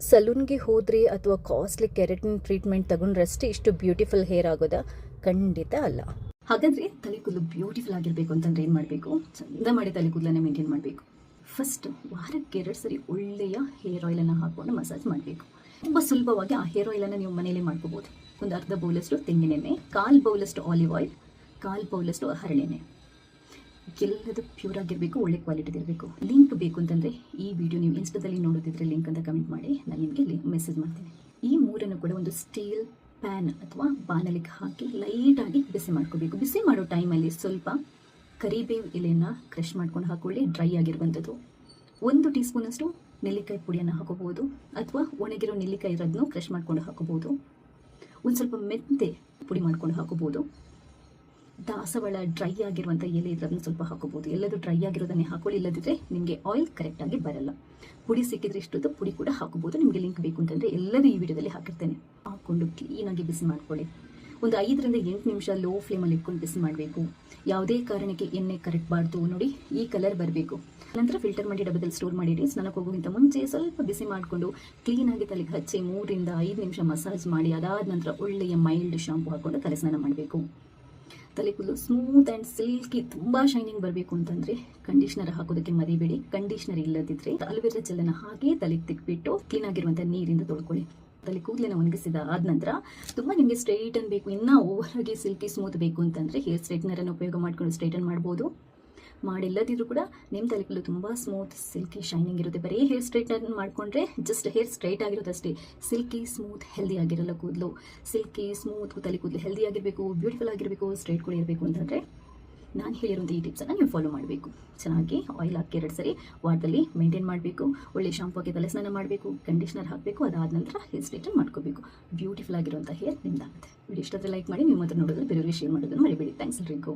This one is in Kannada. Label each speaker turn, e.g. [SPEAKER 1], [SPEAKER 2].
[SPEAKER 1] ಸಲೂನ್ಗೆ ಹೋದ್ರಿ ಅಥವಾ ಕಾಸ್ಟ್ಲಿ ಕೆರಾಟಿನ್ ಟ್ರೀಟ್ಮೆಂಟ್ ತಗೊಂಡ್ರಷ್ಟೇ ಇಷ್ಟು ಬ್ಯೂಟಿಫುಲ್ ಹೇರ್ ಆಗೋದಾ? ಖಂಡಿತ ಅಲ್ಲ.
[SPEAKER 2] ಹಾಗಾದ್ರೆ ತಲೆ ಕೂದಲು ಬ್ಯೂಟಿಫುಲ್ ಆಗಿರಬೇಕು ಅಂತಂದ್ರೆ ಏನು ಮಾಡಬೇಕು? ಚಂದ ಮಾಡಿ ತಲೆ ಕೂದಲನ್ನ ಮೇಂಟೈನ್ ಮಾಡಬೇಕು. ಫಸ್ಟ್ ವಾರಕ್ಕೆ 2 ಸರಿ ಒಳ್ಳೆಯ ಹೇರ್ ಆಯಿಲನ್ನು ಹಾಕೊಂಡು ಮಸಾಜ್ ಮಾಡಬೇಕು. ತುಂಬ ಸುಲಭವಾಗಿ ಆ ಹೇರ್ ಆಯಿಲನ್ನು ನೀವು ಮನೆಯಲ್ಲೇ ಮಾಡ್ಕೋಬೋದು. ಒಂದು ಅರ್ಧ ಬೌಲಷ್ಟು ತೆಂಗಿನೆಣ್ಣೆ, 1/4 ಬೌಲಷ್ಟು ಆಲಿವ್ ಆಯಿಲ್, 1/4 ಬೌಲಷ್ಟು ಹರಳೆಣ್ಣೆ. ಎಲ್ಲದು ಪ್ಯೂರ್ ಆಗಿರಬೇಕು, ಒಳ್ಳೆ ಕ್ವಾಲಿಟಿ ಇರಬೇಕು. ಲಿಂಕ್ ಬೇಕು ಅಂತಂದರೆ ಈ ವಿಡಿಯೋ ನೀವು ಇನ್ಸ್ಟಾದಲ್ಲಿ ನೋಡೋದಿದ್ರೆ ಲಿಂಕ್ ಅಂತ ಕಮೆಂಟ್ ಮಾಡಿ, ನಾನು ನಿಮಗೆ ಮೆಸೇಜ್ ಮಾಡ್ತೀನಿ. ಈ ಮೂರನ್ನು ಕೂಡ ಒಂದು ಸ್ಟೀಲ್ ಪ್ಯಾನ್ ಅಥವಾ ಬಾಣಲಿಗೆ ಹಾಕಿ ಲೈಟಾಗಿ ಬಿಸಿ ಮಾಡ್ಕೋಬೇಕು. ಬಿಸಿ ಮಾಡೋ ಟೈಮಲ್ಲಿ ಸ್ವಲ್ಪ ಕರಿಬೇವು ಎಲೆಯನ್ನು ಕ್ರಷ್ ಮಾಡ್ಕೊಂಡು ಹಾಕೊಳ್ಳಿ, ಡ್ರೈ ಆಗಿರುವಂಥದ್ದು. 1 ಟೀ ಸ್ಪೂನಷ್ಟು ನೆಲ್ಲಿಕಾಯಿ ಪುಡಿಯನ್ನು ಹಾಕೋಬೋದು, ಅಥವಾ ಒಣಗಿರೋ ನೆಲ್ಲಿಕಾಯಿ ಇರೋದನ್ನು ಕ್ರಷ್ ಮಾಡ್ಕೊಂಡು ಹಾಕೋಬೋದು. ಒಂದು ಸ್ವಲ್ಪ ಮೆಂತೆ ಪುಡಿ ಮಾಡ್ಕೊಂಡು ಹಾಕೋಬೋದು. ದಾಸವಾಳ ಡ್ರೈ ಆಗಿರುವಂಥ ಎಲೆ ಇರೋದನ್ನ ಸ್ವಲ್ಪ ಹಾಕೋಬೋದು. ಎಲ್ಲದು ಡ್ರೈ ಆಗಿರೋದನ್ನೇ ಹಾಕೊಳ್ಳಿ, ಇಲ್ಲದಿದ್ದರೆ ನಿಮಗೆ ಆಯಿಲ್ ಕರೆಕ್ಟಾಗಿ ಬರಲ್ಲ. ಪುಡಿ ಸಿಕ್ಕಿದ್ರೆ ಇಷ್ಟೊಂದು ಪುಡಿ ಕೂಡ ಹಾಕೋಬೋದು. ನಿಮಗೆ ಲಿಂಕ್ ಬೇಕು ಅಂತಂದರೆ ಎಲ್ಲದೂ ಈ ವಿಡಿಯೋದಲ್ಲಿ ಹಾಕಿರ್ತೇನೆ. ಹಾಕ್ಕೊಂಡು ಕ್ಲೀನಾಗಿ ಬಿಸಿ ಮಾಡ್ಕೊಳ್ಳಿ. ಒಂದು 5 ರಿಂದ 8 ನಿಮಿಷ ಲೋ ಫ್ಲೇಮಲ್ಲಿ ಇಟ್ಕೊಂಡು ಬಿಸಿ ಮಾಡಬೇಕು. ಯಾವುದೇ ಕಾರಣಕ್ಕೆ ಎಣ್ಣೆ ಕರಗಬಾರ್ದು. ನೋಡಿ, ಈ ಕಲರ್ ಬರಬೇಕು. ನಂತರ ಫಿಲ್ಟರ್ ಮಾಡಿ ಡಬ್ಬದಲ್ಲಿ ಸ್ಟೋರ್ ಮಾಡಿಡಿ. ಸ್ನಾನಕ್ಕೆ ಹೋಗೋಕ್ಕಿಂತ ಮುಂಚೆ ಸ್ವಲ್ಪ ಬಿಸಿ ಮಾಡಿಕೊಂಡು ಕ್ಲೀನಾಗಿ ತಲೆಗೆ ಹಚ್ಚಿ 3 ರಿಂದ 5 ನಿಮಿಷ ಮಸಾಜ್ ಮಾಡಿ, ಅದಾದ ನಂತರ ಒಳ್ಳೆಯ ಮೈಲ್ಡ್ ಶಾಂಪು ಹಾಕ್ಕೊಂಡು ತಲೆ ಸ್ನಾನ ಮಾಡಬೇಕು. ತಲೆ ಕೂದಲು ಸ್ಮೂತ್ ಆ್ಯಂಡ್ ಸಿಲ್ಕಿ ತುಂಬ ಶೈನಿಂಗ್ ಬರಬೇಕು ಅಂತಂದರೆ ಕಂಡೀಷ್ನರ್ ಹಾಕೋದಕ್ಕೆ ಮರಿಬೇಡಿ. ಕಂಡೀಷ್ನರ್ ಇಲ್ಲದಿದ್ದರೆ ಅಲೋವೆರಾ ಜೆಲ್ಲನ್ನು ಹಾಕಿ ತಲೆಗೆ ತಿಕ್ಬಿಟ್ಟು ಕ್ಲೀನಾಗಿರುವಂಥ ನೀರಿಂದ ತೊಳ್ಕೊಳ್ಳಿ. ತಲೆ ಕೂದಲನ್ನು ಒಣಗಿಸಿದ ಆದ ನಂತರ ತುಂಬ ನಿಮಗೆ ಸ್ಟ್ರೈಟನ್ ಬೇಕು, ಇನ್ನೂ ಓವರಾಗಿ ಸಿಲ್ಕಿ ಸ್ಮೂತ್ ಬೇಕು ಅಂತಂದರೆ ಹೇರ್ ಸ್ಟ್ರೈಟ್ನರನ್ನು ಉಪಯೋಗ ಮಾಡ್ಕೊಂಡು ಸ್ಟ್ರೈಟನ್ ಮಾಡ್ಬೋದು. ಮಾಡಿಲ್ಲದಿದ್ರೂ ಕೂಡ ನಿಮ್ಮ ತಲೆ ಕೂದಲು ತುಂಬ ಸ್ಮೂತ್ ಸಿಲ್ಕಿ ಶೈನಿಂಗ್ ಇರುತ್ತೆ. ಬರೀ ಹೇರ್ ಸ್ಟ್ರೈಟನ್ ಮಾಡಿಕೊಂಡ್ರೆ ಜಸ್ಟ್ ಹೇರ್ ಸ್ಟ್ರೈಟ್ ಆಗಿರೋದಷ್ಟೇ, ಸಿಲ್ಕಿ ಸ್ಮೂತ್ ಹೆಲ್ದಿ ಆಗಿರಲ್ಲ ಕೂದಲು. ಸಿಲ್ಕಿ ಸ್ಮೂತ್ ತಲೆ ಕೂದಲು ಹೆಲ್ದಿ ಆಗಿರಬೇಕು, ಬ್ಯೂಟಿಫುಲ್ ಆಗಿರಬೇಕು, ಸ್ಟ್ರೈಟ್ ಕೂಡ ಇರಬೇಕು ಅಂತಂದರೆ ನಾನು ಹೇಳಿರುವಂಥ ಈ ಟಿಪ್ಸನ್ನು ನೀವು ಫಾಲೋ ಮಾಡಬೇಕು. ಚೆನ್ನಾಗಿ ಆಯಿಲ್ ಹಾಕಿ 2 ಸರಿ ವಾರದಲ್ಲಿ ಮೇಂಟೈನ್ ಮಾಡಬೇಕು. ಒಳ್ಳೆ ಶಾಂಪು ಹಾಕಿ ತಲೆ ಸ್ನಾನ ಮಾಡಬೇಕು, ಕಂಡೀಷ್ನರ್ ಹಾಕಬೇಕು. ಅದಾದ ನಂತರ ಹೇರ್ ಸ್ಟ್ರೈಟನ್ ಮಾಡ್ಕೋಬೇಕು. ಬ್ಯೂಟಿಫುಲ್ ಆಗಿರುವಂಥ ಹೇರ್ ನಿಮ್ದಾಗುತ್ತೆ. ವಿಡಿಯೋ ಇಷ್ಟೊತ್ತಲ್ಲಿ ಲೈಕ್ ಮಾಡಿ, ನೀವು ಮಾತ್ರ ನೋಡೋದ್ರೆ ಬೇರೆಯವರಿಗೆ ಶೇರ್ ಮಾಡೋದನ್ನು ಮರಿಬೇಡಿ. ಥ್ಯಾಂಕ್ಸ್ ಎಲ್ರಿಗೂ.